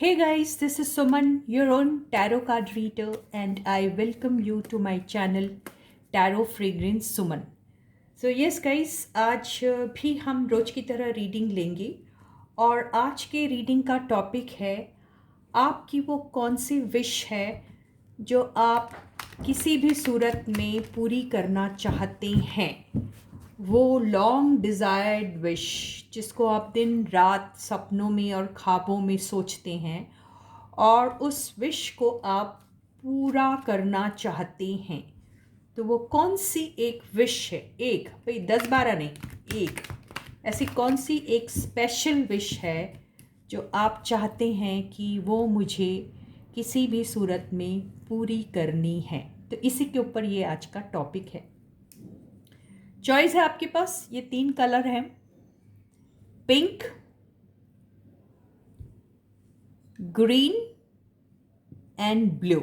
Hey guys, this is Suman, your own tarot card reader, and I welcome you to my channel Tarot Fragrance Suman. So yes guys, आज भी हम रोज की तरह reading लेंगे और आज के रीडिंग का टॉपिक है आपकी वो कौन सी विश है जो आप किसी भी सूरत में पूरी करना चाहते हैं। वो लॉन्ग डिज़ायर्ड विश जिसको आप दिन रात सपनों में और ख्वाबों में सोचते हैं और उस विश को आप पूरा करना चाहते हैं। तो वो कौन सी एक विश है, एक भाई 10-12 नहीं, एक ऐसी कौन सी एक स्पेशल विश है जो आप चाहते हैं कि वो मुझे किसी भी सूरत में पूरी करनी है। तो इसी के ऊपर ये आज का टॉपिक है। चॉइस है आपके पास, ये 3 कलर हैं, पिंक, ग्रीन एंड ब्लू।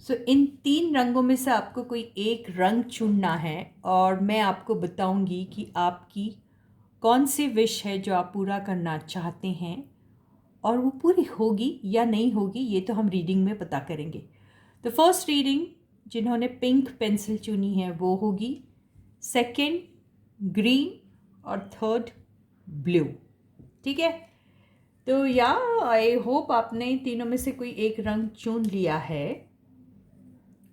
सो इन 3 रंगों में से आपको कोई एक रंग चुनना है और मैं आपको बताऊंगी कि आपकी कौन सी विश है जो आप पूरा करना चाहते हैं और वो पूरी होगी या नहीं होगी ये तो हम रीडिंग में पता करेंगे। तो फर्स्ट रीडिंग जिन्होंने पिंक पेंसिल चुनी है वो होगी, सेकेंड ग्रीन और थर्ड ब्लू। ठीक है, तो या आई होप आपने तीनों में से कोई एक रंग चुन लिया है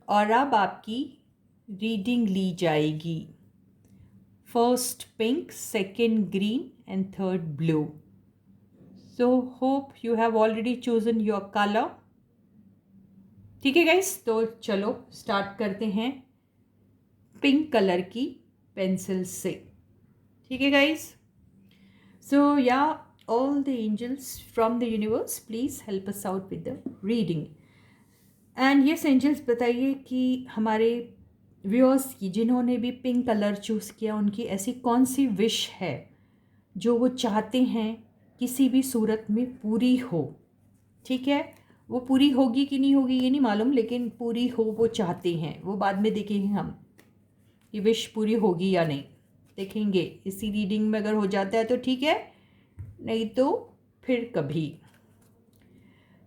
और अब आपकी रीडिंग ली जाएगी। First pink, second green and third blue. So hope you have already chosen your colour. ठीक है गाइस, तो चलो स्टार्ट करते हैं पिंक कलर की पेंसिल से। ठीक है गाइस, सो या all the angels from the universe please help us out with the reading. And yes angels, बताइए कि हमारे व्यूअर्स की जिन्होंने भी पिंक कलर चूज़ किया उनकी ऐसी कौन सी विश है जो वो चाहते हैं किसी भी सूरत में पूरी हो। ठीक है, वो पूरी होगी कि नहीं होगी ये नहीं मालूम, लेकिन पूरी हो वो चाहते हैं। वो बाद में देखेंगे हम कि विश पूरी होगी या नहीं, देखेंगे इसी रीडिंग में। अगर हो जाता है तो ठीक है, नहीं तो फिर कभी।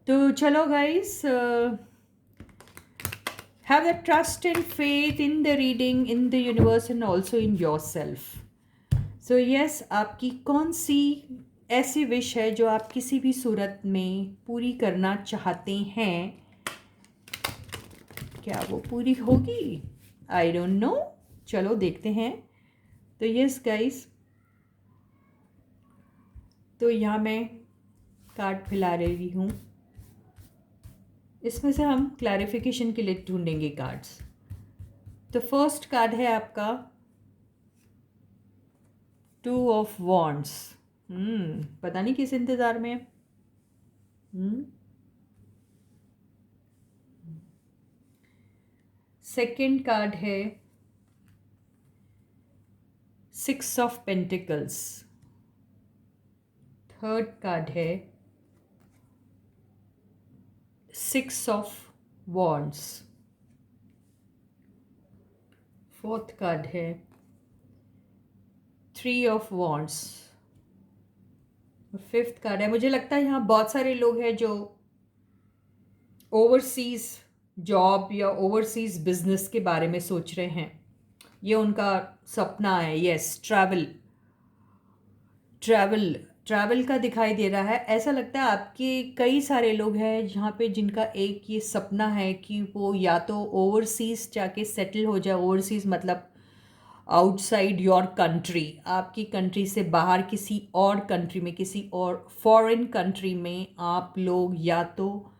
तो चलो guys, have the trust and faith in the reading, in the universe and also in your self. So yes, आपकी कौन सी ऐसी विश है जो आप किसी भी सूरत में पूरी करना चाहते हैं, क्या वो पूरी होगी? आई डोंट नो, चलो देखते हैं। तो यस गाइस, तो यहाँ मैं कार्ड फैला रही हूँ, इसमें से हम क्लैरिफिकेशन के लिए ढूंढेंगे कार्ड्स। तो फर्स्ट कार्ड है आपका 2 ऑफ वॉन्ड्स। पता नहीं किस इंतज़ार में। सेकंड कार्ड है 6 ऑफ पेंटिकल्स। थर्ड कार्ड है 6 ऑफ वॉन्ड्स। फोर्थ कार्ड है 3 ऑफ वॉन्ड्स। फिफ्थ कार्ड है, मुझे लगता है यहाँ बहुत सारे लोग हैं जो ओवरसीज जॉब या ओवरसीज बिजनेस के बारे में सोच रहे हैं। ये उनका सपना है। यस, ट्रैवल ट्रैवल ट्रैवल का दिखाई दे रहा है। ऐसा लगता है आपके कई सारे लोग हैं जहाँ पे जिनका एक ये सपना है कि वो या तो ओवरसीज जाके सेटल हो जाए। ओवरसीज मतलब आउटसाइड योर कंट्री, आपकी कंट्री से बाहर किसी और कंट्री में, किसी और फॉरेन कंट्री में आप लोग या तो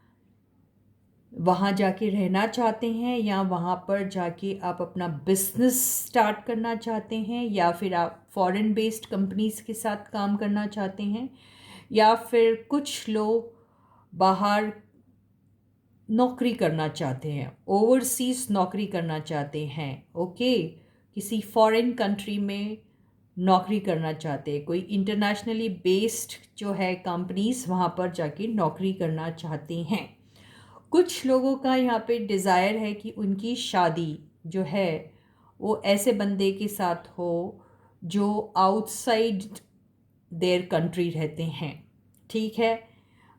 वहाँ जाके रहना चाहते हैं या वहाँ पर जाके आप अपना बिजनेस स्टार्ट करना चाहते हैं, या फिर आप फॉरेन बेस्ड कंपनीज के साथ काम करना चाहते हैं, या फिर कुछ लोग बाहर नौकरी करना चाहते हैं, ओवरसीज नौकरी करना चाहते हैं। ओके, किसी फॉरेन कंट्री में नौकरी करना चाहते हैं, कोई इंटरनेशनली बेस्ड जो है कंपनीज वहाँ पर जाके नौकरी करना चाहते हैं। कुछ लोगों का यहाँ पे डिज़ायर है कि उनकी शादी जो है वो ऐसे बंदे के साथ हो जो आउटसाइड देयर कंट्री रहते हैं। ठीक है,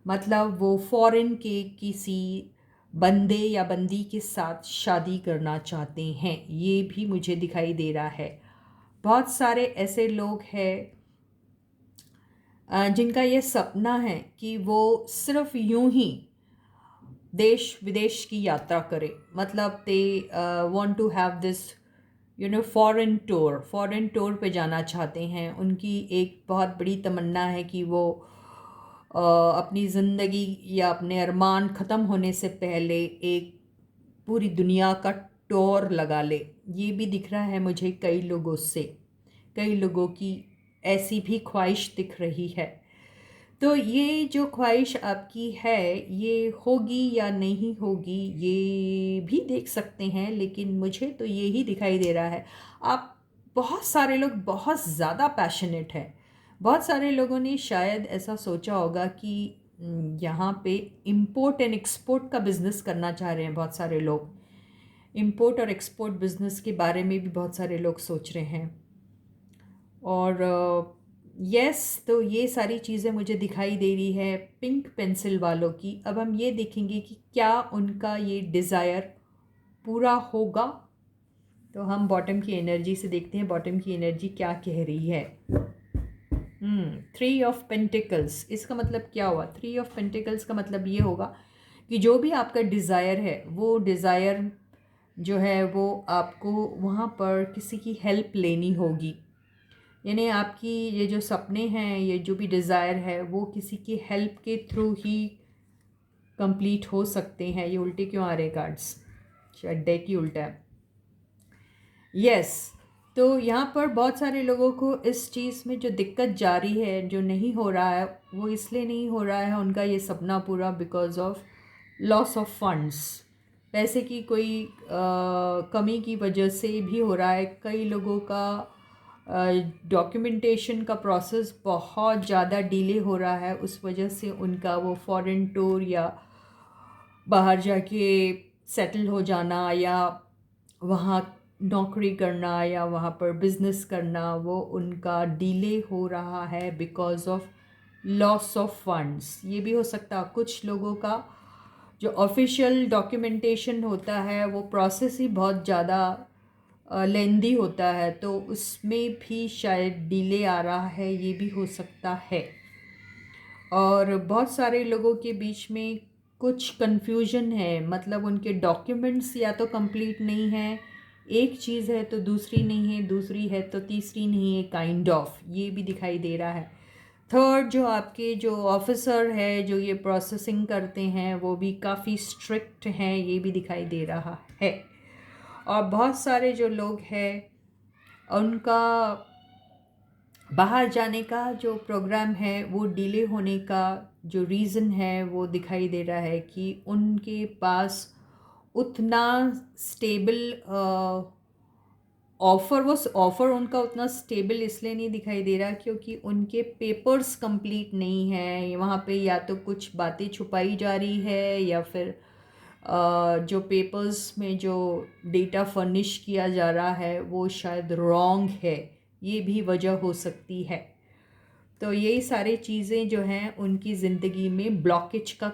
मतलब वो फॉरेन के किसी बंदे या बंदी के साथ शादी करना चाहते हैं, ये भी मुझे दिखाई दे रहा है। बहुत सारे ऐसे लोग हैं जिनका ये सपना है कि वो सिर्फ यूं ही देश विदेश की यात्रा करें, मतलब they want to have this foreign tour पे जाना चाहते हैं। उनकी एक बहुत बड़ी तमन्ना है कि वो अपनी ज़िंदगी या अपने अरमान ख़त्म होने से पहले एक पूरी दुनिया का टूर लगा ले। ये भी दिख रहा है मुझे कई लोगों से, कई लोगों की ऐसी भी ख्वाहिश दिख रही है। तो ये जो ख्वाहिश आपकी है ये होगी या नहीं होगी ये भी देख सकते हैं, लेकिन मुझे तो ये ही दिखाई दे रहा है। आप बहुत सारे लोग बहुत ज़्यादा पैशनेट हैं। बहुत सारे लोगों ने शायद ऐसा सोचा होगा कि यहाँ पे इंपोर्ट एंड एक्सपोर्ट का बिज़नेस करना चाह रहे हैं। बहुत सारे लोग इंपोर्ट और एक्सपोर्ट बिज़नेस के बारे में भी बहुत सारे लोग सोच रहे हैं। और यस, तो ये सारी चीज़ें मुझे दिखाई दे रही है पिंक पेंसिल वालों की। अब हम ये देखेंगे कि क्या उनका ये डिज़ायर पूरा होगा। तो हम बॉटम की एनर्जी से देखते हैं बॉटम की एनर्जी क्या कह रही है। 3 ऑफ पेंटिकल्स, इसका मतलब क्या हुआ? 3 ऑफ पेंटिकल्स का मतलब ये होगा कि जो भी आपका डिज़ायर है वो डिज़ायर जो है वो आपको वहाँ पर किसी की हेल्प लेनी होगी। यानी आपकी ये जो सपने हैं, ये जो भी डिज़ायर है वो किसी की हेल्प के थ्रू ही कंप्लीट हो सकते हैं। ये उल्टे क्यों आ रहे कार्ड्स? शायद डेक ही उल्टा है। यस, तो यहाँ पर बहुत सारे लोगों को इस चीज़ में जो दिक्कत जारी है, जो नहीं हो रहा है, वो इसलिए नहीं हो रहा है उनका ये सपना पूरा because of loss of funds. पैसे की कोई कमी की वजह से भी हो रहा है। कई लोगों का डॉक्यूमेंटेशन का प्रोसेस बहुत ज़्यादा डिले हो रहा है, उस वजह से उनका वो फॉरेन टूर या बाहर जाके सेटल हो जाना या वहाँ नौकरी करना या वहाँ पर बिजनेस करना, वो उनका डिले हो रहा है because of loss of funds. ये भी हो सकता है कुछ लोगों का जो ऑफिशियल डॉक्यूमेंटेशन होता है वो प्रोसेस ही बहुत ज़्यादा लेंदी होता है, तो उसमें भी शायद डिले आ रहा है, ये भी हो सकता है। और बहुत सारे लोगों के बीच में कुछ कंफ्यूजन है, मतलब उनके डॉक्यूमेंट्स या तो कंप्लीट नहीं है, एक चीज़ है तो दूसरी नहीं है, दूसरी है तो तीसरी नहीं है, काइंड ऑफ ये भी दिखाई दे रहा है। थर्ड, जो आपके जो ऑफिसर है जो ये प्रोसेसिंग करते हैं वो भी काफ़ी स्ट्रिक्ट हैं, ये भी दिखाई दे रहा है। और बहुत सारे जो लोग हैं उनका बाहर जाने का जो प्रोग्राम है वो डिले होने का जो रीज़न है वो दिखाई दे रहा है कि उनके पास उतना स्टेबल ऑफ़र उनका उतना स्टेबल इसलिए नहीं दिखाई दे रहा क्योंकि उनके पेपर्स कंप्लीट नहीं है। वहाँ पे या तो कुछ बातें छुपाई जा रही है या फिर जो पेपर्स में जो डेटा फर्निश किया जा रहा है वो शायद रॉन्ग है, ये भी वजह हो सकती है। तो यही सारी चीज़ें जो हैं उनकी ज़िंदगी में ब्लॉकेज का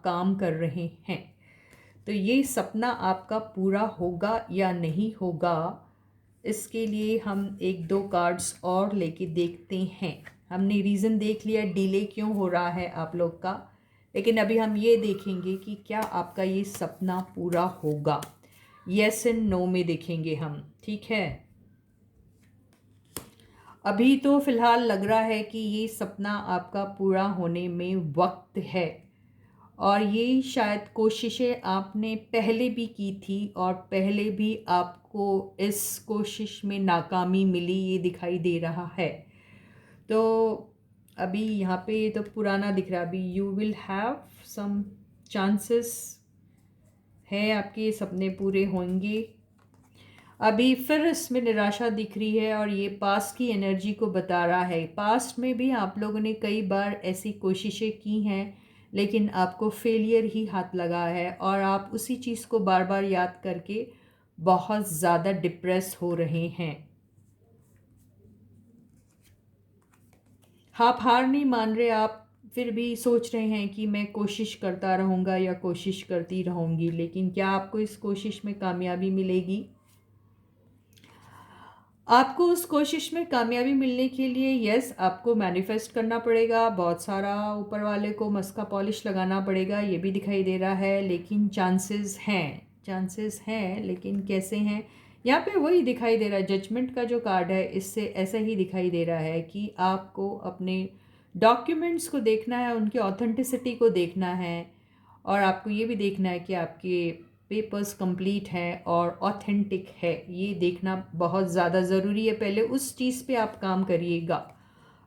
काम कर रहे हैं। तो ये सपना आपका पूरा होगा या नहीं होगा, इसके लिए हम 1-2 कार्ड्स और लेके देखते हैं। हमने रीज़न देख लिया डिले क्यों हो रहा है आप लोग का, लेकिन अभी हम ये देखेंगे कि क्या आपका ये सपना पूरा होगा। येस एंड नो में देखेंगे हम, ठीक है। अभी तो फ़िलहाल लग रहा है कि ये सपना आपका पूरा होने में वक्त है, और ये शायद कोशिशें आपने पहले भी की थी और पहले भी आपको इस कोशिश में नाकामी मिली, ये दिखाई दे रहा है। तो अभी यहाँ पे तो पुराना दिख रहा है। अभी you will have some chances है आपके ये सपने पूरे होंगे। अभी फिर इसमें निराशा दिख रही है और ये पास्ट की एनर्जी को बता रहा है। पास्ट में भी आप लोगों ने कई बार ऐसी कोशिशें की हैं लेकिन आपको फेलियर ही हाथ लगा है और आप उसी चीज़ को बार बार याद करके बहुत ज़्यादा डिप्रेस हो रहे हैं। आप हार नहीं मान रहे, आप फिर भी सोच रहे हैं कि मैं कोशिश करता रहूँगा या कोशिश करती रहूँगी, लेकिन क्या आपको इस कोशिश में कामयाबी मिलेगी? आपको उस कोशिश में कामयाबी मिलने के लिए यस आपको मैनिफेस्ट करना पड़ेगा, बहुत सारा ऊपर वाले को मस्का पॉलिश लगाना पड़ेगा, ये भी दिखाई दे रहा है। लेकिन चांसेस हैं, लेकिन कैसे हैं? यहाँ पे वही दिखाई दे रहा है, जजमेंट का जो कार्ड है इससे ऐसा ही दिखाई दे रहा है कि आपको अपने डॉक्यूमेंट्स को देखना है, उनकी ऑथेंटिसिटी को देखना है, और आपको ये भी देखना है कि आपके पेपर्स कंप्लीट हैं और ऑथेंटिक है, ये देखना बहुत ज़्यादा ज़रूरी है। पहले उस चीज़ पे आप काम करिएगा।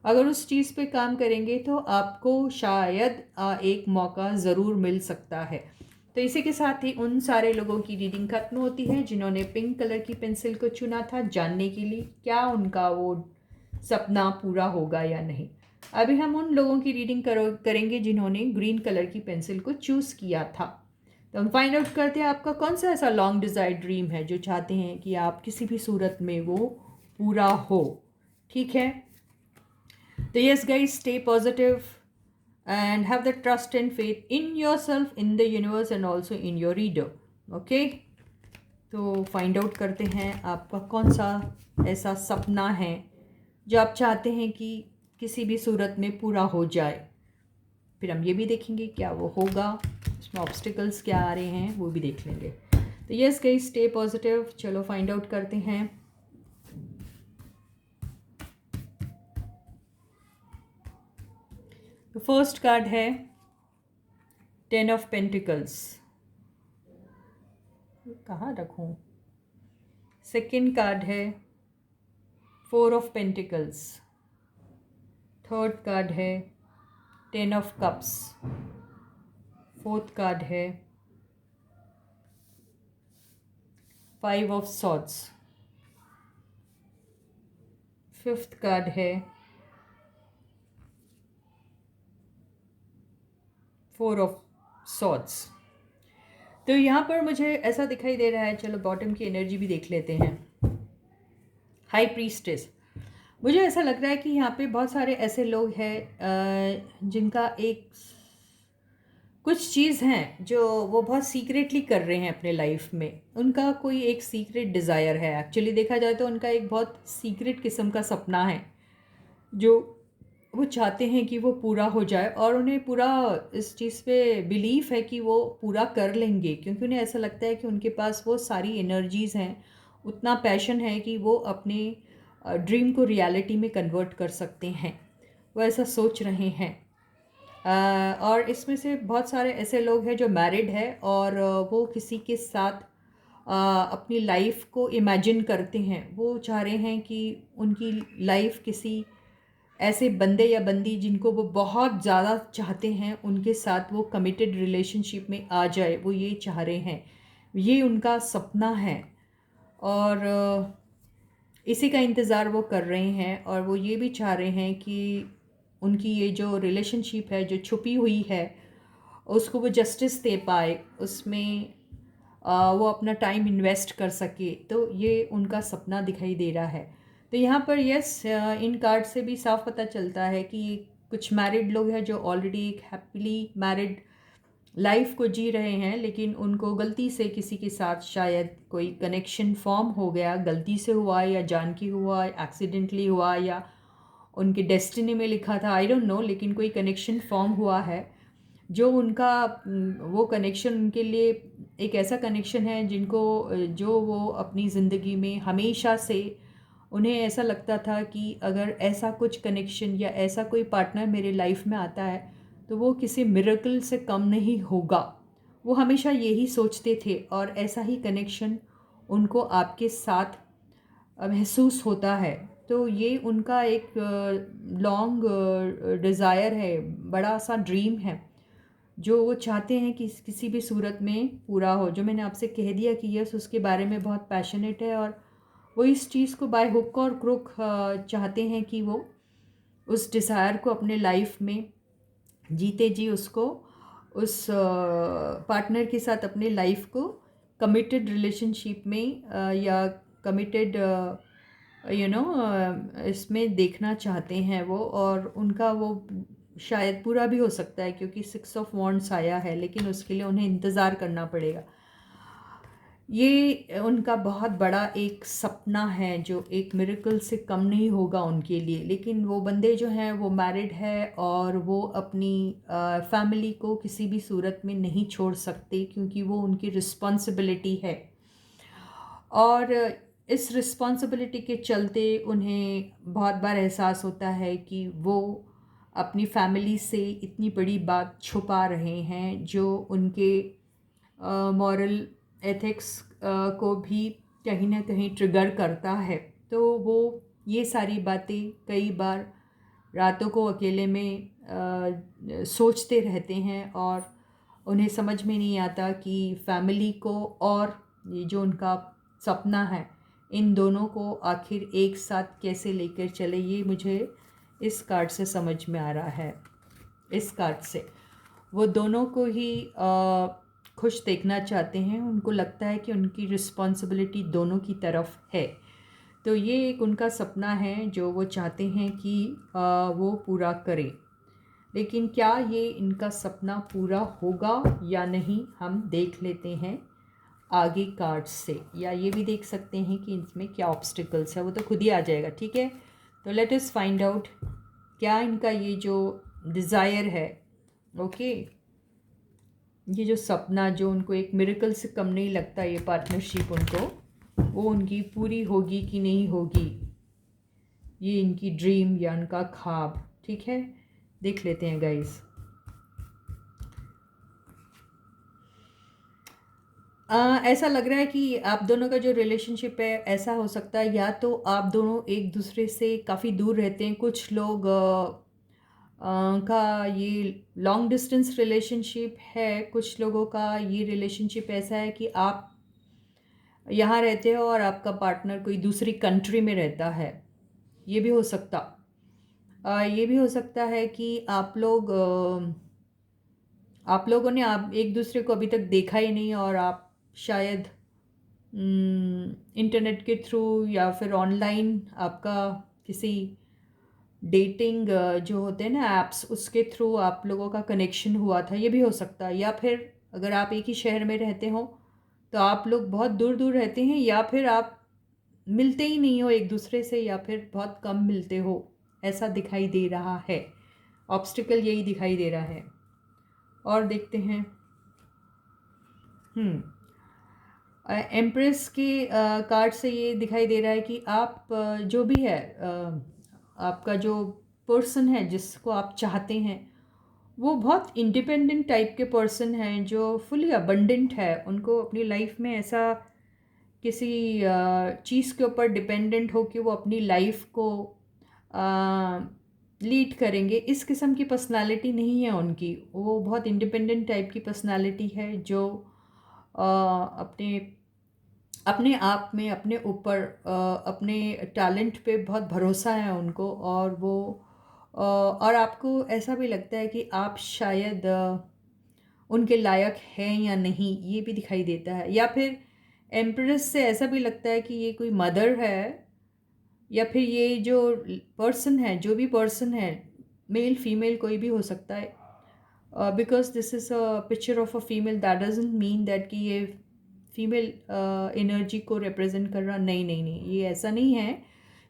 अगर उस चीज़ पे काम करेंगे तो आपको शायद एक मौका ज़रूर मिल सकता है। तो इसी के साथ ही उन सारे लोगों की रीडिंग खत्म होती है जिन्होंने पिंक कलर की पेंसिल को चुना था, जानने के लिए क्या उनका वो सपना पूरा होगा या नहीं। अभी हम उन लोगों की रीडिंग करेंगे जिन्होंने ग्रीन कलर की पेंसिल को चूज़ किया था। तो हम फाइंड आउट करते हैं आपका कौन सा ऐसा लॉन्ग डिज़ायर्ड ड्रीम है जो चाहते हैं कि आप किसी भी सूरत में वो पूरा हो। ठीक है, तो yes guys, stay positive and have the trust and faith in yourself, in the universe and also in your reader. Okay, तो फाइंड आउट करते हैं आपका कौन सा ऐसा सपना है जो आप चाहते हैं कि किसी भी सूरत में पूरा हो जाए। फिर हम ये भी देखेंगे क्या वो होगा, उसमें ऑब्स्टिकल्स क्या आ रहे हैं वो भी देख लेंगे। तो यस गाइस, स्टे पॉजिटिव। चलो फाइंड आउट करते हैं। तो फर्स्ट कार्ड है 10 ऑफ पेंटिकल्स, कहाँ रखूँ। सेकेंड कार्ड है 4 ऑफ पेंटिकल्स। थर्ड कार्ड है 10 ऑफ कप्स। फोर्थ कार्ड है 5 ऑफ सॉर्ड्स। फिफ्थ कार्ड है 4 ऑफ सॉर्ड्स। तो यहाँ पर मुझे ऐसा दिखाई दे रहा है, चलो बॉटम की एनर्जी भी देख लेते हैं। हाई प्रीस्टेस, मुझे ऐसा लग रहा है कि यहाँ पे बहुत सारे ऐसे लोग हैं जिनका एक कुछ चीज़ हैं जो वो बहुत सीक्रेटली कर रहे हैं अपने लाइफ में। उनका कोई एक सीक्रेट डिज़ायर है, एक्चुअली देखा जाए तो उनका एक बहुत सीक्रेट किस्म का सपना है जो वो चाहते हैं कि वो पूरा हो जाए, और उन्हें पूरा इस चीज़ पे बिलीफ है कि वो पूरा कर लेंगे, क्योंकि उन्हें ऐसा लगता है कि उनके पास वो सारी एनर्जीज़ हैं, उतना पैशन है कि वो अपने ड्रीम को रियलिटी में कन्वर्ट कर सकते हैं। वो ऐसा सोच रहे हैं। और इसमें से बहुत सारे ऐसे लोग हैं जो मैरिड है और वो किसी के साथ अपनी लाइफ को इमेजिन करते हैं। वो चाह रहे हैं कि उनकी लाइफ किसी ऐसे बंदे या बंदी जिनको वो बहुत ज़्यादा चाहते हैं उनके साथ वो कमिटेड रिलेशनशिप में आ जाए, वो ये चाह रहे हैं, ये उनका सपना है। और इसी का इंतज़ार वो कर रहे हैं, और वो ये भी चाह रहे हैं कि उनकी ये जो रिलेशनशिप है जो छुपी हुई है उसको वो जस्टिस दे पाए, उसमें वो अपना टाइम इन्वेस्ट कर सके। तो ये उनका सपना दिखाई दे रहा है। तो यहाँ पर यस, इन कार्ड से भी साफ पता चलता है कि कुछ मैरिड लोग हैं जो ऑलरेडी एक हैप्पीली मैरिड लाइफ को जी रहे हैं, लेकिन उनको गलती से किसी के साथ शायद कोई कनेक्शन फॉर्म हो गया, गलती से हुआ या जान की हुआ, एक्सीडेंटली हुआ, या उनके डेस्टिनी में लिखा था, आई डोंट नो, लेकिन कोई कनेक्शन फॉर्म हुआ है जो उनका वो कनेक्शन उनके लिए एक ऐसा कनेक्शन है जिनको जो वो अपनी ज़िंदगी में हमेशा से उन्हें ऐसा लगता था कि अगर ऐसा कुछ कनेक्शन या ऐसा कोई पार्टनर मेरे लाइफ में आता है तो वो किसी मिरेकल से कम नहीं होगा। वो हमेशा यही सोचते थे, और ऐसा ही कनेक्शन उनको आपके साथ महसूस होता है। तो ये उनका एक लॉन्ग डिज़ायर है, बड़ा सा ड्रीम है जो वो चाहते हैं कि किसी भी सूरत में पूरा हो। जो मैंने आपसे कह दिया कि यस उसके बारे में बहुत पैशनेट है, और वो इस चीज़ को बाय हुक और क्रुक चाहते हैं कि वो उस डिज़ायर को अपने लाइफ में जीते जी उसको उस पार्टनर के साथ अपने लाइफ को कमिटेड रिलेशनशिप में या कमिटेड इसमें देखना चाहते हैं वो, और उनका वो शायद पूरा भी हो सकता है, क्योंकि 6 ऑफ वॉन्ड्स आया है, लेकिन उसके लिए उन्हें इंतज़ार करना पड़ेगा। ये उनका बहुत बड़ा एक सपना है जो एक मिरेकल से कम नहीं होगा उनके लिए। लेकिन वो बंदे जो हैं वो मैरिड है और वो अपनी फैमिली को किसी भी सूरत में नहीं छोड़ सकते, क्योंकि वो उनकी रिस्पॉन्सिबिलिटी है। और इस रिस्पॉन्सिबिलिटी के चलते उन्हें बहुत बार एहसास होता है कि वो अपनी फैमिली से इतनी बड़ी बात छुपा रहे हैं जो उनके मॉरल एथिक्स को भी कहीं ना कहीं ट्रिगर करता है। तो वो ये सारी बातें कई बार रातों को अकेले में सोचते रहते हैं, और उन्हें समझ में नहीं आता कि फैमिली को और ये जो उनका सपना है, इन दोनों को आखिर एक साथ कैसे लेकर चले। ये मुझे इस कार्ड से समझ में आ रहा है। इस कार्ड से वो दोनों को ही खुश देखना चाहते हैं। उनको लगता है कि उनकी रिस्पॉन्सिबिलिटी दोनों की तरफ है। तो ये एक उनका सपना है जो वो चाहते हैं कि वो पूरा करें। लेकिन क्या ये इनका सपना पूरा होगा या नहीं, हम देख लेते हैं आगे कार्ड्स से। या ये भी देख सकते हैं कि इसमें क्या ऑब्स्टिकल्स है, वो तो खुद ही आ जाएगा। ठीक है, तो लेट अस फाइंड आउट क्या इनका ये जो डिज़ायर है, ओके, ये जो सपना जो उनको एक मिरेकल से कम नहीं लगता, ये पार्टनरशिप उनको, वो उनकी पूरी होगी कि नहीं होगी, ये इनकी ड्रीम या उनका ख्वाब। ठीक है, देख लेते हैं गाइस। ऐसा लग रहा है कि आप दोनों का जो रिलेशनशिप है, ऐसा हो सकता है या तो आप दोनों एक दूसरे से काफ़ी दूर रहते हैं। कुछ लोग का ये लॉन्ग डिस्टेंस रिलेशनशिप है। कुछ लोगों का ये रिलेशनशिप ऐसा है कि आप यहाँ रहते हो और आपका पार्टनर कोई दूसरी कंट्री में रहता है। ये भी हो सकता। ये भी हो सकता है कि आप लोगों ने आप एक दूसरे को अभी तक देखा ही नहीं, और आप शायद इंटरनेट के थ्रू या फिर ऑनलाइन आपका किसी डेटिंग जो होते हैं ना ऐप्स, उसके थ्रू आप लोगों का कनेक्शन हुआ था। ये भी हो सकता है। या फिर अगर आप एक ही शहर में रहते हो तो आप लोग बहुत दूर दूर रहते हैं, या फिर आप मिलते ही नहीं हो एक दूसरे से, या फिर बहुत कम मिलते हो, ऐसा दिखाई दे रहा है। ऑब्स्टिकल यही दिखाई दे रहा है। और देखते हैं। एम्प्रेस के कार्ड से ये दिखाई दे रहा है कि आप जो भी है, आपका जो पर्सन है जिसको आप चाहते हैं, वो बहुत इंडिपेंडेंट टाइप के पर्सन हैं जो फुली अबंडेंट है। उनको अपनी लाइफ में ऐसा किसी चीज़ के ऊपर डिपेंडेंट हो कि वो अपनी लाइफ को लीड करेंगे, इस किस्म की पर्सनालिटी नहीं है उनकी। वो बहुत इंडिपेंडेंट टाइप की पर्सनालिटी है जो अपने अपने आप में, अपने ऊपर, अपने टैलेंट पे बहुत भरोसा है उनको। और वो और आपको ऐसा भी लगता है कि आप शायद उनके लायक हैं या नहीं, ये भी दिखाई देता है। या फिर एम्प्रेस से ऐसा भी लगता है कि ये कोई मदर है, या फिर ये जो पर्सन है, जो भी पर्सन है, मेल फीमेल कोई भी हो सकता है। Because this is a picture of a female, that doesn't mean that कि ये फीमेल एनर्जी को रिप्रेजेंट कर रहा। नहीं नहीं नहीं, ये ऐसा नहीं है।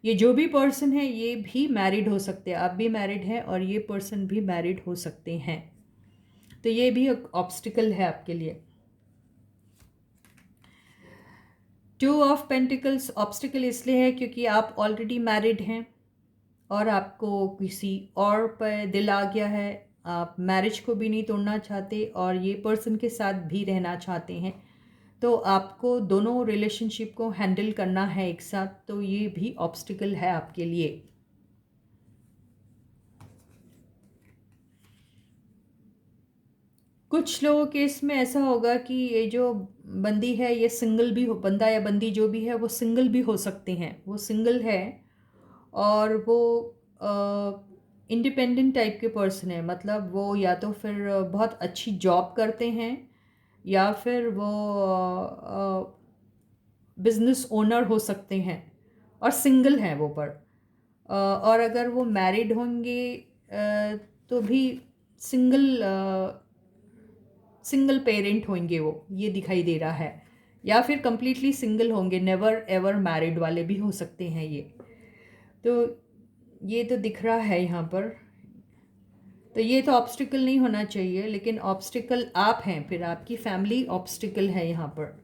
ये जो भी पर्सन है ये भी मैरिड हो सकते हैं। आप भी मैरिड हैं और ये पर्सन भी मैरिड हो सकते हैं। तो ये भी एक ऑब्स्टिकल है आपके लिए। 2 ऑफ पेंटिकल्स ऑब्स्टिकल इसलिए है क्योंकि आप ऑलरेडी मैरिड हैं और आपको किसी और पर दिल आ गया है। आप मैरिज को भी नहीं तोड़ना चाहते और ये पर्सन के साथ भी रहना चाहते हैं। तो आपको दोनों रिलेशनशिप को हैंडल करना है एक साथ। तो ये भी ऑब्स्टिकल है आपके लिए। कुछ लोगों के इसमें ऐसा होगा कि ये जो बंदी है ये सिंगल भी हो, बंदा या बंदी जो भी है वो सिंगल भी हो सकते हैं। वो सिंगल है और वो इंडिपेंडेंट टाइप के पर्सन है। मतलब वो या तो फिर बहुत अच्छी जॉब करते हैं, या फिर वो बिजनेस ओनर हो सकते हैं और सिंगल हैं वो। पर और अगर वो मैरिड होंगे तो भी सिंगल सिंगल पेरेंट होंगे वो, ये दिखाई दे रहा है, या फिर कंप्लीटली सिंगल होंगे, नेवर एवर मैरिड वाले भी हो सकते हैं तो ये तो दिख रहा है यहाँ पर। तो ये तो ऑब्स्टिकल नहीं होना चाहिए, लेकिन ऑब्स्टिकल आप हैं, फिर आपकी फैमिली ऑब्स्टिकल है यहाँ पर।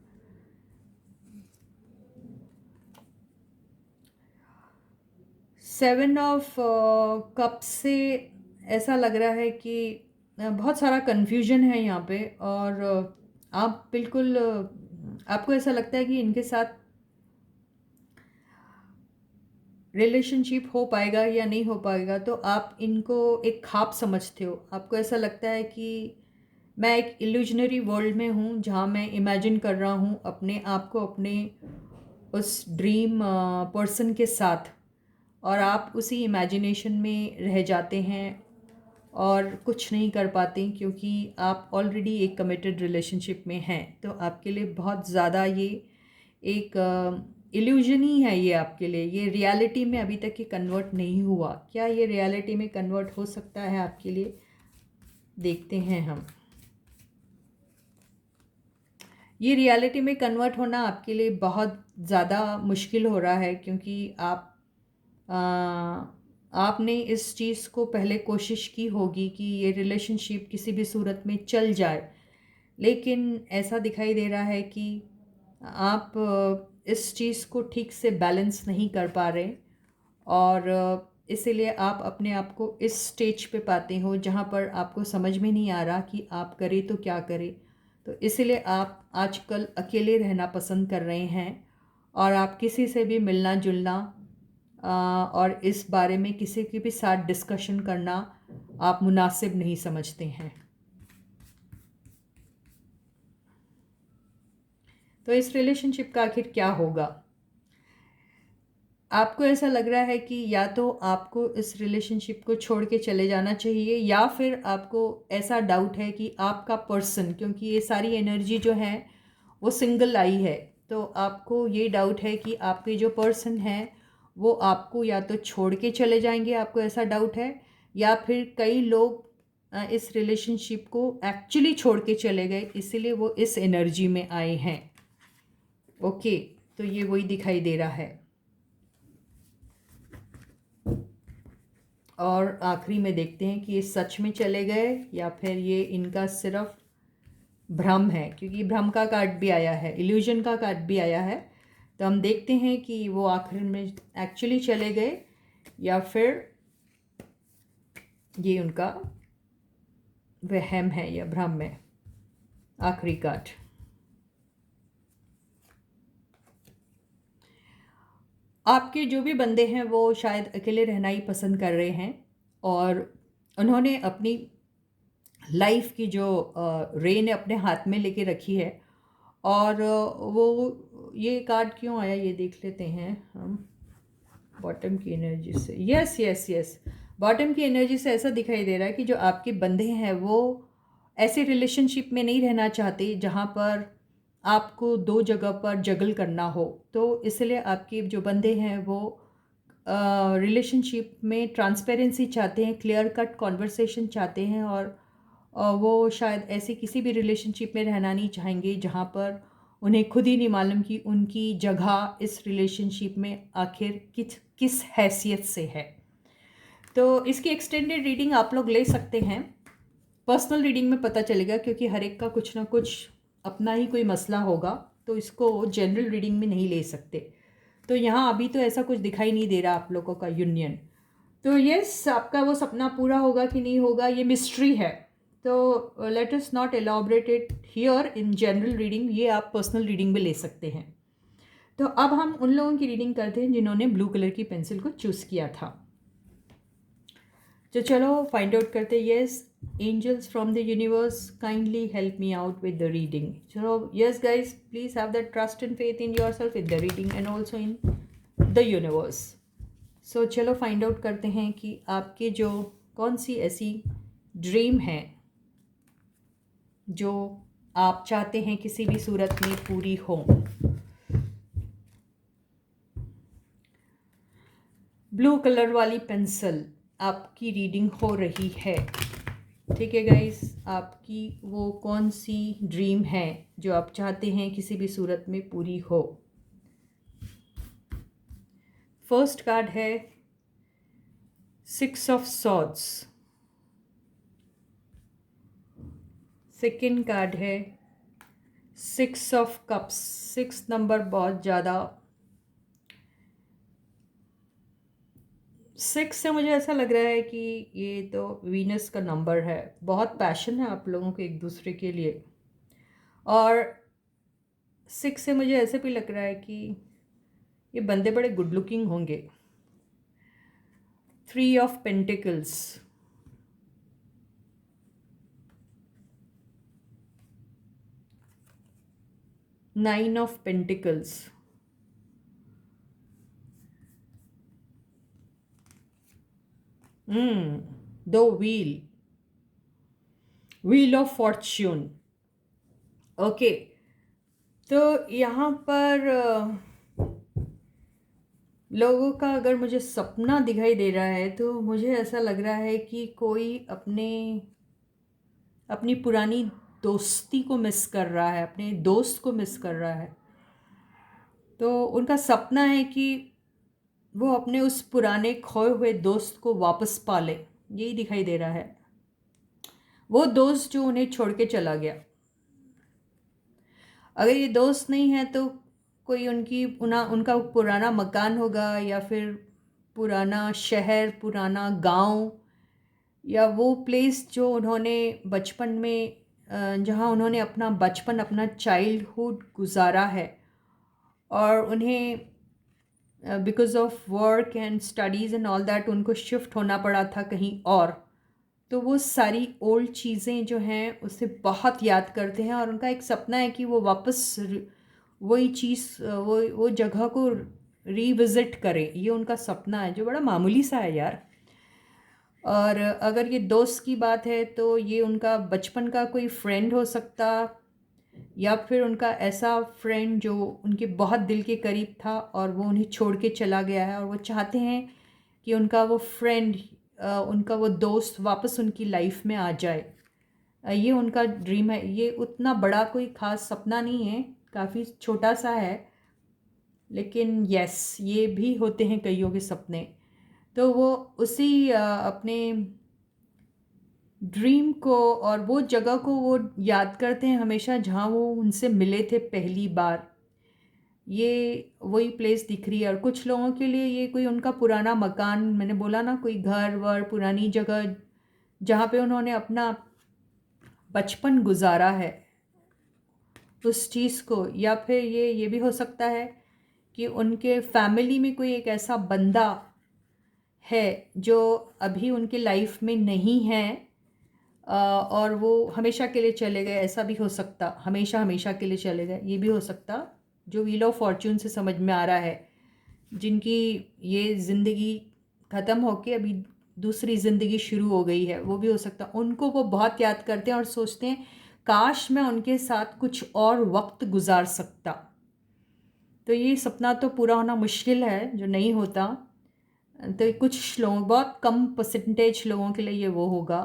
सेवन ऑफ कप से ऐसा लग रहा है कि बहुत सारा कन्फ्यूजन है यहाँ पे, और आप बिल्कुल आपको ऐसा लगता है कि इनके साथ रिलेशनशिप हो पाएगा या नहीं हो पाएगा, तो आप इनको एक ख्वाब समझते हो। आपको ऐसा लगता है कि मैं एक इल्यूजनरी वर्ल्ड में हूँ, जहाँ मैं इमेजिन कर रहा हूँ अपने आप को अपने उस ड्रीम पर्सन के साथ, और आप उसी इमेजिनेशन में रह जाते हैं और कुछ नहीं कर पाते, क्योंकि आप ऑलरेडी एक कमिटेड रिलेशनशिप में हैं। तो आपके लिए बहुत ज़्यादा ये एक इल्यूजन ही है ये आपके लिए, ये रियलिटी में अभी तक ये कन्वर्ट नहीं हुआ। क्या ये रियलिटी में कन्वर्ट हो सकता है आपके लिए, देखते हैं हम। ये रियलिटी में कन्वर्ट होना आपके लिए बहुत ज़्यादा मुश्किल हो रहा है, क्योंकि आपने इस चीज़ को पहले कोशिश की होगी कि ये रिलेशनशिप किसी भी सूरत में चल जाए, लेकिन ऐसा दिखाई दे रहा है कि आप इस चीज़ को ठीक से बैलेंस नहीं कर पा रहे, और इसीलिए आप अपने आप को इस स्टेज पे पाते हो जहाँ पर आपको समझ में नहीं आ रहा कि आप करें तो क्या करें। तो इसीलिए आप आजकल अकेले रहना पसंद कर रहे हैं, और आप किसी से भी मिलना जुलना और इस बारे में किसी के भी साथ डिस्कशन करना आप मुनासिब नहीं समझते हैं। तो इस रिलेशनशिप का आखिर क्या होगा? आपको ऐसा लग रहा है कि या तो आपको इस रिलेशनशिप को छोड़ के चले जाना चाहिए, या फिर आपको ऐसा डाउट है कि आपका पर्सन, क्योंकि ये सारी एनर्जी जो है वो सिंगल आई है, तो आपको ये डाउट है कि आपके जो पर्सन है वो आपको या तो छोड़ के चले जाएंगे, आपको ऐसा डाउट है, या फिर कई लोग इस रिलेशनशिप को एक्चुअली छोड़ के चले गए, इसीलिए वो इस एनर्जी में आए हैं। ओके, तो ये वही दिखाई दे रहा है। और आखिरी में देखते हैं कि ये सच में चले गए या फिर ये इनका सिर्फ भ्रम है, क्योंकि भ्रम का कार्ड भी आया है, इल्यूजन का कार्ड भी आया है। तो हम देखते हैं कि वो आखिर में एक्चुअली चले गए या फिर ये उनका वहम है या भ्रम है। आखिरी कार्ड, आपके जो भी बंदे हैं वो शायद अकेले रहना ही पसंद कर रहे हैं, और उन्होंने अपनी लाइफ की जो रेन अपने हाथ में लेके रखी है। और वो ये कार्ड क्यों आया ये देख लेते हैं हम। बॉटम की एनर्जी से, यस यस यस, बॉटम की एनर्जी से ऐसा दिखाई दे रहा है कि जो आपके बंदे हैं वो ऐसे रिलेशनशिप में नहीं रहना चाहते जहाँ पर आपको दो जगह पर जगल करना हो। तो इसलिए आपके जो बंदे हैं वो रिलेशनशिप में ट्रांसपेरेंसी चाहते हैं, क्लियर कट कॉन्वर्सेशन चाहते हैं, और वो शायद ऐसी किसी भी रिलेशनशिप में रहना नहीं चाहेंगे जहाँ पर उन्हें खुद ही नहीं मालूम कि उनकी जगह इस रिलेशनशिप में आखिर किस हैसियत से है। तो इसकी एक्सटेंडेड रीडिंग आप लोग ले सकते हैं, पर्सनल रीडिंग में पता चलेगा, क्योंकि हर एक का कुछ ना कुछ अपना ही कोई मसला होगा, तो इसको जनरल रीडिंग में नहीं ले सकते। तो यहाँ अभी तो ऐसा कुछ दिखाई नहीं दे रहा आप लोगों का यूनियन। तो यस, आपका वो सपना पूरा होगा कि नहीं होगा ये मिस्ट्री है। तो let us not elaborate it here in general reading, ये आप पर्सनल रीडिंग में ले सकते हैं। तो अब हम उन लोगों की रीडिंग करते हैं जिन्होंने ब्लू कलर की पेंसिल को चूज़ किया था। तो चलो फाइंड आउट करते हैं। Yes, angels from the universe kindly help me out with the reading. चलो yes guys, please have that trust and faith in yourself, in the reading and also in the universe. So चलो find out करते हैं कि आपके जो कौन सी ऐसी dream है जो आप चाहते हैं किसी भी सूरत में पूरी हो। ब्लू कलर वाली पेंसिल, आपकी रीडिंग हो रही है। ठीक है गाइस, आपकी वो कौन सी ड्रीम है जो आप चाहते हैं किसी भी सूरत में पूरी हो। फर्स्ट कार्ड है 6 ऑफ सॉर्ड्स। सेकंड कार्ड है 6 ऑफ कप्स। 6 नंबर बहुत ज़्यादा, 6 से मुझे ऐसा लग रहा है कि ये तो वीनस का नंबर है। बहुत पैशन है आप लोगों को एक दूसरे के लिए। और 6 से मुझे ऐसे भी लग रहा है कि ये बंदे बड़े गुड लुकिंग होंगे। 3 ऑफ पेंटिकल्स, 9 ऑफ पेंटिकल्स, दो व्हील ऑफ फॉर्च्यून। ओके, तो यहाँ पर लोगों का अगर मुझे सपना दिखाई दे रहा है तो मुझे ऐसा लग रहा है कि कोई अपनी पुरानी दोस्ती को मिस कर रहा है, अपने दोस्त को मिस कर रहा है। तो उनका सपना है कि वो अपने उस पुराने खोए हुए दोस्त को वापस पा ले, यही दिखाई दे रहा है। वो दोस्त जो उन्हें छोड़ के चला गया। अगर ये दोस्त नहीं है तो कोई उनका पुराना मकान होगा, या फिर पुराना शहर, पुराना गांव, या वो प्लेस जो उन्होंने बचपन में जहाँ उन्होंने अपना बचपन, अपना चाइल्डहुड गुजारा है, और उन्हें because of work and studies and all that उनको शिफ्ट होना पड़ा था कहीं और। तो वो सारी ओल्ड चीज़ें जो हैं उसे बहुत याद करते हैं, और उनका एक सपना है कि वो वापस वही चीज़, वो जगह को रिविज़िट करें। ये उनका सपना है जो बड़ा मामूली सा है यार। और अगर ये दोस्त की बात है तो ये उनका बचपन का कोई फ्रेंड हो सकता, या फिर उनका ऐसा फ्रेंड जो उनके बहुत दिल के करीब था और वो उन्हें छोड़ के चला गया है, और वो चाहते हैं कि उनका वो फ्रेंड, उनका वो दोस्त वापस उनकी लाइफ में आ जाए। ये उनका ड्रीम है। ये उतना बड़ा कोई ख़ास सपना नहीं है, काफ़ी छोटा सा है, लेकिन यस, ये भी होते हैं कईयों के सपने। तो वो उसी अपने ड्रीम को और वो जगह को वो याद करते हैं हमेशा जहाँ वो उनसे मिले थे पहली बार। ये वही प्लेस दिख रही है। और कुछ लोगों के लिए ये कोई उनका पुराना मकान, मैंने बोला ना, कोई घर वर, पुरानी जगह जहाँ पे उन्होंने अपना बचपन गुजारा है, उस चीज़ को। या फिर ये भी हो सकता है कि उनके फैमिली में कोई एक ऐसा बंदा है जो अभी उनके लाइफ में नहीं है, और वो हमेशा के लिए चले गए, ऐसा भी हो सकता। हमेशा हमेशा के लिए चले गए, ये भी हो सकता। जो व्हील ऑफ फॉर्च्यून से समझ में आ रहा है, जिनकी ये ज़िंदगी ख़त्म होके अभी दूसरी ज़िंदगी शुरू हो गई है, वो भी हो सकता। उनको वो बहुत याद करते हैं और सोचते हैं काश मैं उनके साथ कुछ और वक्त गुजार सकता। तो ये सपना तो पूरा होना मुश्किल है, जो नहीं होता। तो कुछ लोगों, बहुत कम परसेंटेज लोगों के लिए ये वो होगा,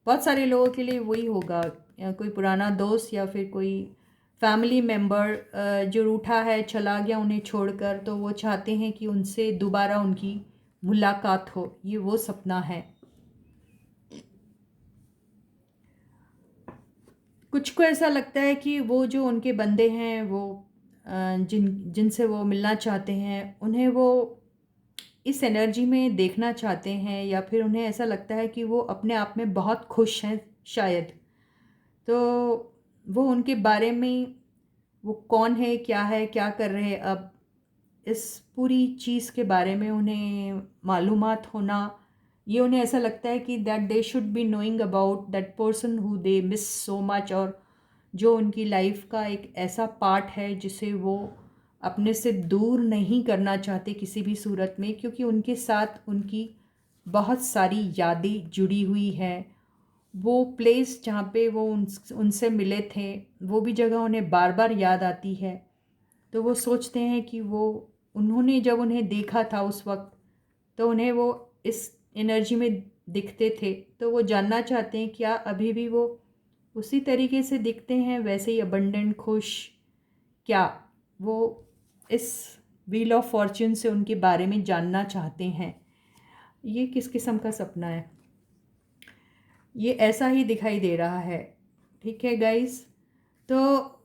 बहुत सारे लोगों के लिए वही होगा। या कोई पुराना दोस्त या फिर कोई फैमिली मेम्बर जो रूठा है, चला गया उन्हें छोड़कर, तो वो चाहते हैं कि उनसे दोबारा उनकी मुलाकात हो। ये वो सपना है। कुछ को ऐसा लगता है कि वो जो उनके बंदे हैं, वो जिनसे वो मिलना चाहते हैं, उन्हें वो इस एनर्जी में देखना चाहते हैं, या फिर उन्हें ऐसा लगता है कि वो अपने आप में बहुत खुश हैं शायद। तो वो उनके बारे में, वो कौन है, क्या कर रहे हैं, अब इस पूरी चीज़ के बारे में उन्हें मालूमात होना, ये उन्हें ऐसा लगता है कि that they should be knowing about that person who they miss so much, और जो उनकी लाइफ का एक ऐसा पार्ट है जिसे वो अपने से दूर नहीं करना चाहते किसी भी सूरत में, क्योंकि उनके साथ उनकी बहुत सारी यादें जुड़ी हुई हैं। वो प्लेस जहाँ पे वो उनसे मिले थे, वो भी जगह उन्हें बार बार याद आती है। तो वो सोचते हैं कि वो, उन्होंने जब उन्हें देखा था उस वक्त, तो उन्हें वो इस एनर्जी में दिखते थे, तो वो जानना चाहते हैं क्या अभी भी वो उसी तरीके से दिखते हैं, वैसे ही अबंडेंट, खुश? क्या वो इस व्हील ऑफ फॉर्च्यून से उनके बारे में जानना चाहते हैं? ये किस किस्म का सपना है? ये ऐसा ही दिखाई दे रहा है। ठीक है गाइस, तो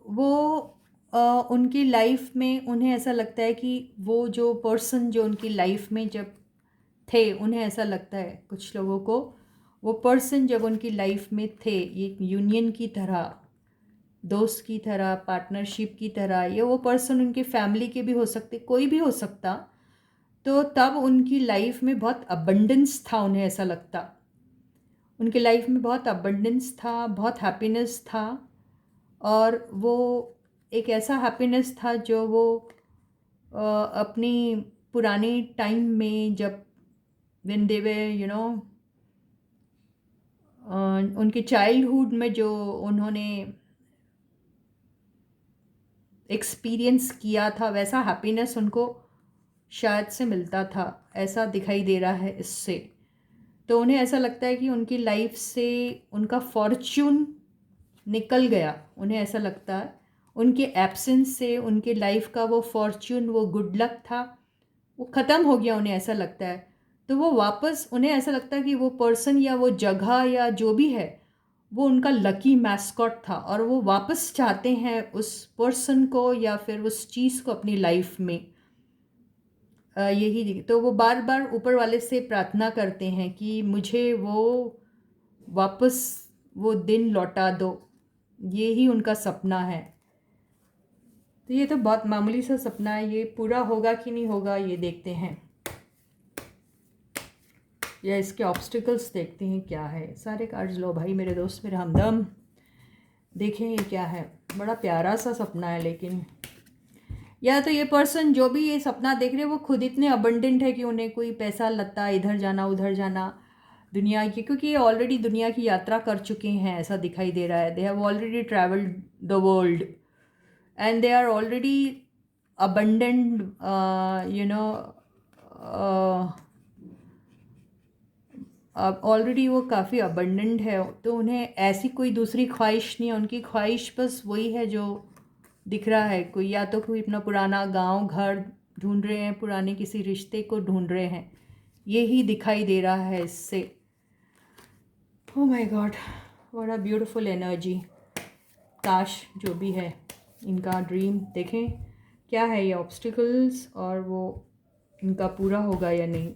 वो उनकी लाइफ में उन्हें ऐसा लगता है कि वो जो पर्सन जो उनकी लाइफ में जब थे, उन्हें ऐसा लगता है कुछ लोगों को, वो पर्सन जब उनकी लाइफ में थे, ये यूनियन की तरह, दोस्त की तरह, पार्टनरशिप की तरह, ये वो पर्सन उनके फैमिली के भी हो सकते, कोई भी हो सकता, तो तब उनकी लाइफ में बहुत अबंडेंस था, उन्हें ऐसा लगता उनके लाइफ में बहुत अबंडेंस था, बहुत हैप्पीनेस था। और वो एक ऐसा हैप्पीनेस था जो वो अपनी पुरानी टाइम में जब व्हेन दे वे उनके चाइल्डहुड में जो उन्होंने एक्सपीरियंस किया था, वैसा हैप्पीनेस उनको शायद से मिलता था, ऐसा दिखाई दे रहा है इससे। तो उन्हें ऐसा लगता है कि उनकी लाइफ से उनका फॉर्च्यून निकल गया, उन्हें ऐसा लगता है उनके एब्सेंस से उनके लाइफ का वो फॉर्च्यून, वो गुड लक था, वो ख़त्म हो गया, उन्हें ऐसा लगता है। तो वो वापस, उन्हें ऐसा लगता है कि वो पर्सन या वो जगह या जो भी है, वो उनका लकी मैस्कॉट था, और वो वापस चाहते हैं उस पर्सन को या फिर उस चीज़ को अपनी लाइफ में। यही तो वो बार बार ऊपर वाले से प्रार्थना करते हैं कि मुझे वो वापस वो दिन लौटा दो। ये ही उनका सपना है। तो ये तो बहुत मामूली सा सपना है, ये पूरा होगा कि नहीं होगा ये देखते हैं, या इसके ऑब्स्टिकल्स देखते हैं क्या है। सारे कार्ड्स लो भाई मेरे दोस्त, मेरे हमदम, देखें ये क्या है। बड़ा प्यारा सा सपना है, लेकिन या तो ये पर्सन जो भी ये सपना देख रहे हैं वो खुद इतने अबंडेंट है कि उन्हें कोई पैसा लत्ता, इधर जाना उधर जाना, दुनिया की, क्योंकि ये ऑलरेडी दुनिया की यात्रा कर चुके हैं, ऐसा दिखाई दे रहा है। They have already travelled the world and they are already abundant, you know, अब ऑलरेडी वो काफ़ी अबंडेंट है, तो उन्हें ऐसी कोई दूसरी ख्वाहिश नहीं है। उनकी ख्वाहिश बस वही है जो दिख रहा है। कोई या तो कोई अपना पुराना गांव घर ढूंढ रहे हैं, पुराने किसी रिश्ते को ढूंढ रहे हैं, यही दिखाई दे रहा है इससे। Oh my God, what a beautiful energy. काश जो भी है इनका ड्रीम, देखें क्या है ये ऑब्स्टिकल्स, और वो इनका पूरा होगा या नहीं।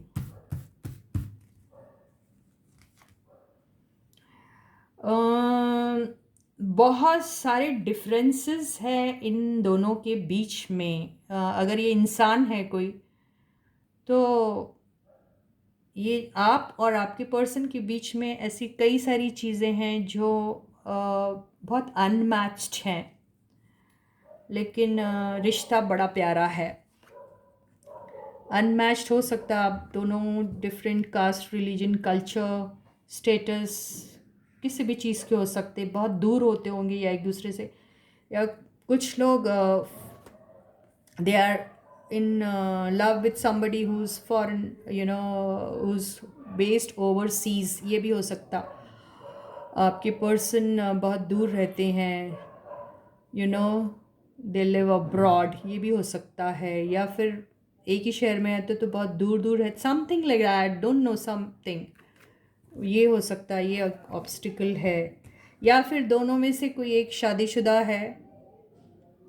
बहुत सारे डिफरेंसेस हैं इन दोनों के बीच में। अगर ये इंसान है कोई, तो ये आप और आपके पर्सन के बीच में ऐसी कई सारी चीज़ें हैं जो बहुत अनमैच्ड हैं, लेकिन रिश्ता बड़ा प्यारा है। अनमैच्ड हो सकता, आप दोनों different caste, religion, culture, status, किसी भी चीज़ के हो सकते, बहुत दूर होते होंगे या एक दूसरे से, या कुछ लोग they are in love with somebody who is foreign, you know, who is based overseas, ये भी हो सकता। आपके पर्सन बहुत दूर रहते हैं, you know, they live abroad, ये भी हो सकता है। या फिर एक ही शहर में रहते तो बहुत दूर दूर है, something like that, don't know, something, ये हो सकता है, ये ऑब्स्टिकल है। या फिर दोनों में से कोई एक शादीशुदा है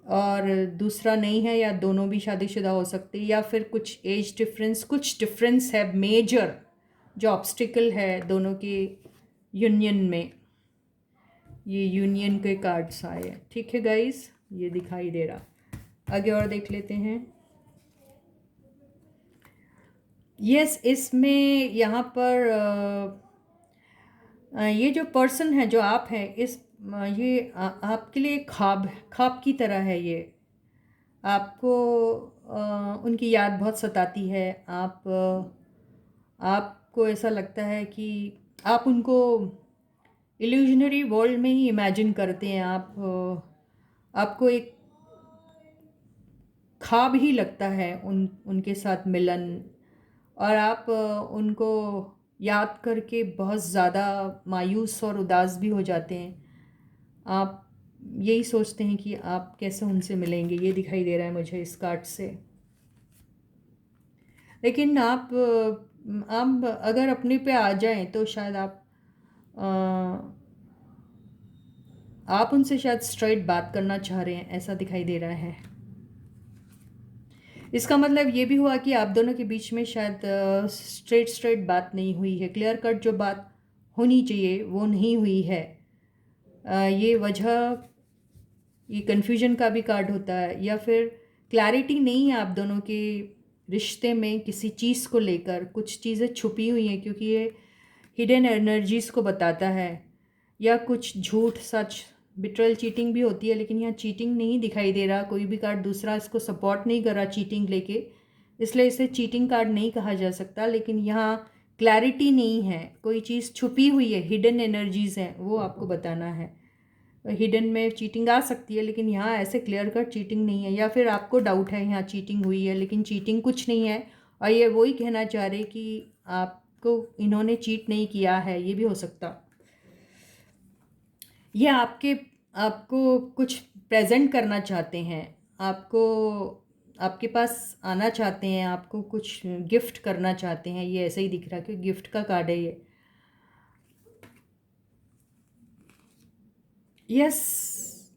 और दूसरा नहीं है, या दोनों भी शादीशुदा हो सकते, या फिर कुछ एज डिफरेंस, कुछ डिफरेंस है मेजर जो ऑब्स्टिकल है दोनों के यूनियन में। ये यूनियन के कार्ड्स आए हैं। ठीक है गाइस, ये दिखाई दे रहा। आगे और देख लेते हैं। यस, इसमें यहाँ पर ये जो पर्सन है, जो आप हैं, ये आपके लिए ख्वाब की तरह है। ये आपको उनकी याद बहुत सताती है। आपको ऐसा लगता है कि आप उनको इल्यूजनरी वर्ल्ड में ही इमेजिन करते हैं। आपको एक ख्वाब ही लगता है उनके साथ मिलन, और आप उनको याद करके बहुत ज़्यादा मायूस और उदास भी हो जाते हैं। आप यही सोचते हैं कि आप कैसे उनसे मिलेंगे, ये दिखाई दे रहा है मुझे इस कार्ड से। लेकिन आप अगर अपने पे आ जाएं तो शायद आप उनसे शायद स्ट्रेट बात करना चाह रहे हैं, ऐसा दिखाई दे रहा है। इसका मतलब ये भी हुआ कि आप दोनों के बीच में शायद स्ट्रेट बात नहीं हुई है, क्लियर कट जो बात होनी चाहिए वो नहीं हुई है। ये वजह, ये कन्फ्यूजन का भी कार्ड होता है, या फिर क्लैरिटी नहीं है आप दोनों के रिश्ते में किसी चीज़ को लेकर। कुछ चीज़ें छुपी हुई हैं क्योंकि ये हिडन एनर्जीज़ को बताता है, या कुछ झूठ सच, बिट्रल चीटिंग भी होती है, लेकिन यहाँ चीटिंग नहीं दिखाई दे रहा। कोई भी कार्ड दूसरा इसको सपोर्ट नहीं कर रहा चीटिंग लेके, इसलिए इसे चीटिंग कार्ड नहीं कहा जा सकता। लेकिन यहाँ क्लैरिटी नहीं है, कोई चीज़ छुपी हुई है, हिडन एनर्जीज़ हैं, वो आपको बताना है। हिडन में चीटिंग आ सकती है, लेकिन यहाँ ऐसे क्लियर कट चीटिंग नहीं है। या फिर आपको डाउट है यहाँ चीटिंग हुई है, लेकिन चीटिंग कुछ नहीं है, और ये वही कहना चाह रहे कि आपको इन्होंने चीट नहीं किया है, ये भी हो सकता। ये आपको कुछ प्रेजेंट करना चाहते हैं, आपको आपके पास आना चाहते हैं, आपको कुछ गिफ्ट करना चाहते हैं। ये ऐसे ही दिख रहा है कि गिफ्ट का कार्ड है ये। Yes,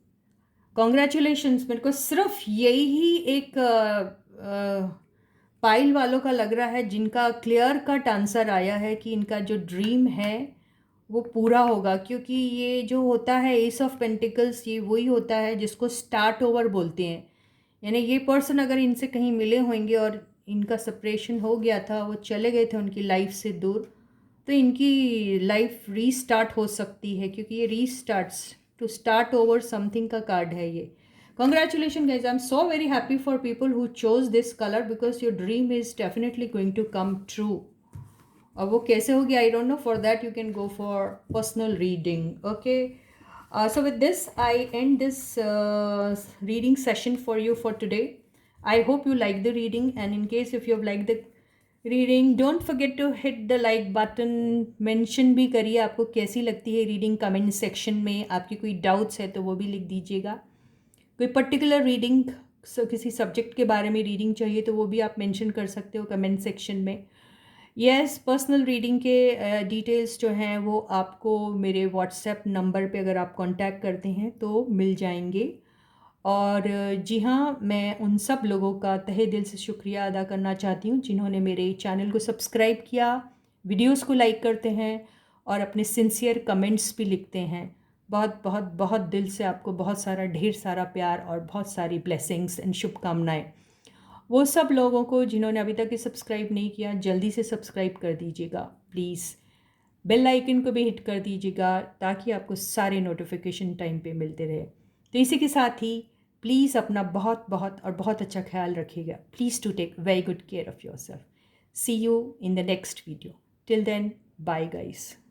congratulations. मेरे को सिर्फ यही एक पाइल वालों का लग रहा है जिनका क्लियर कट आंसर आया है कि इनका जो ड्रीम है वो पूरा होगा। क्योंकि ये जो होता है एस ऑफ पेंटिकल्स, ये वही होता है जिसको स्टार्ट ओवर बोलते हैं। यानी ये पर्सन अगर इनसे कहीं मिले होंगे और इनका सेपरेशन हो गया था, वो चले गए थे उनकी लाइफ से दूर, तो इनकी लाइफ रीस्टार्ट हो सकती है, क्योंकि ये रीस्टार्ट्स टू स्टार्ट ओवर समथिंग का कार्ड है ये। Congratulations guys, I'm so very happy for people who chose this color because your dream is definitely going to come true. और वो कैसे होगी I don't know, for that you can go for personal reading. Okay, so with this I end this reading session for you for today. I hope you like the reading, and in case if you have liked the reading, don't forget to hit the like button. mention भी करिए आपको कैसी लगती है reading comment section में। आपकी कोई doubts है तो वो भी लिख दीजिएगा। कोई पर्टिकुलर रीडिंग, किसी सब्जेक्ट के बारे में रीडिंग चाहिए तो वो भी आप मेंशन कर सकते हो कमेंट सेक्शन में। यस, पर्सनल रीडिंग के डिटेल्स जो हैं वो आपको मेरे व्हाट्सएप नंबर पे अगर आप कांटेक्ट करते हैं तो मिल जाएंगे। और जी हाँ, मैं उन सब लोगों का तहे दिल से शुक्रिया अदा करना चाहती हूँ जिन्होंने मेरे चैनल को सब्सक्राइब किया, वीडियोस को लाइक करते हैं और अपने सिंसियर कमेंट्स भी लिखते हैं। बहुत बहुत बहुत दिल से आपको बहुत सारा, ढेर सारा प्यार और बहुत सारी ब्लेसिंग्स एंड शुभकामनाएं। वो सब लोगों को जिन्होंने अभी तक सब्सक्राइब नहीं किया, जल्दी से सब्सक्राइब कर दीजिएगा प्लीज़। बेल आइकन को भी हिट कर दीजिएगा ताकि आपको सारे नोटिफिकेशन टाइम पे मिलते रहे। तो इसी के साथ ही प्लीज़ अपना बहुत बहुत और बहुत अच्छा ख्याल रखिएगा। Please to take very good care of yourself. See you in the next video. Till then, bye guys.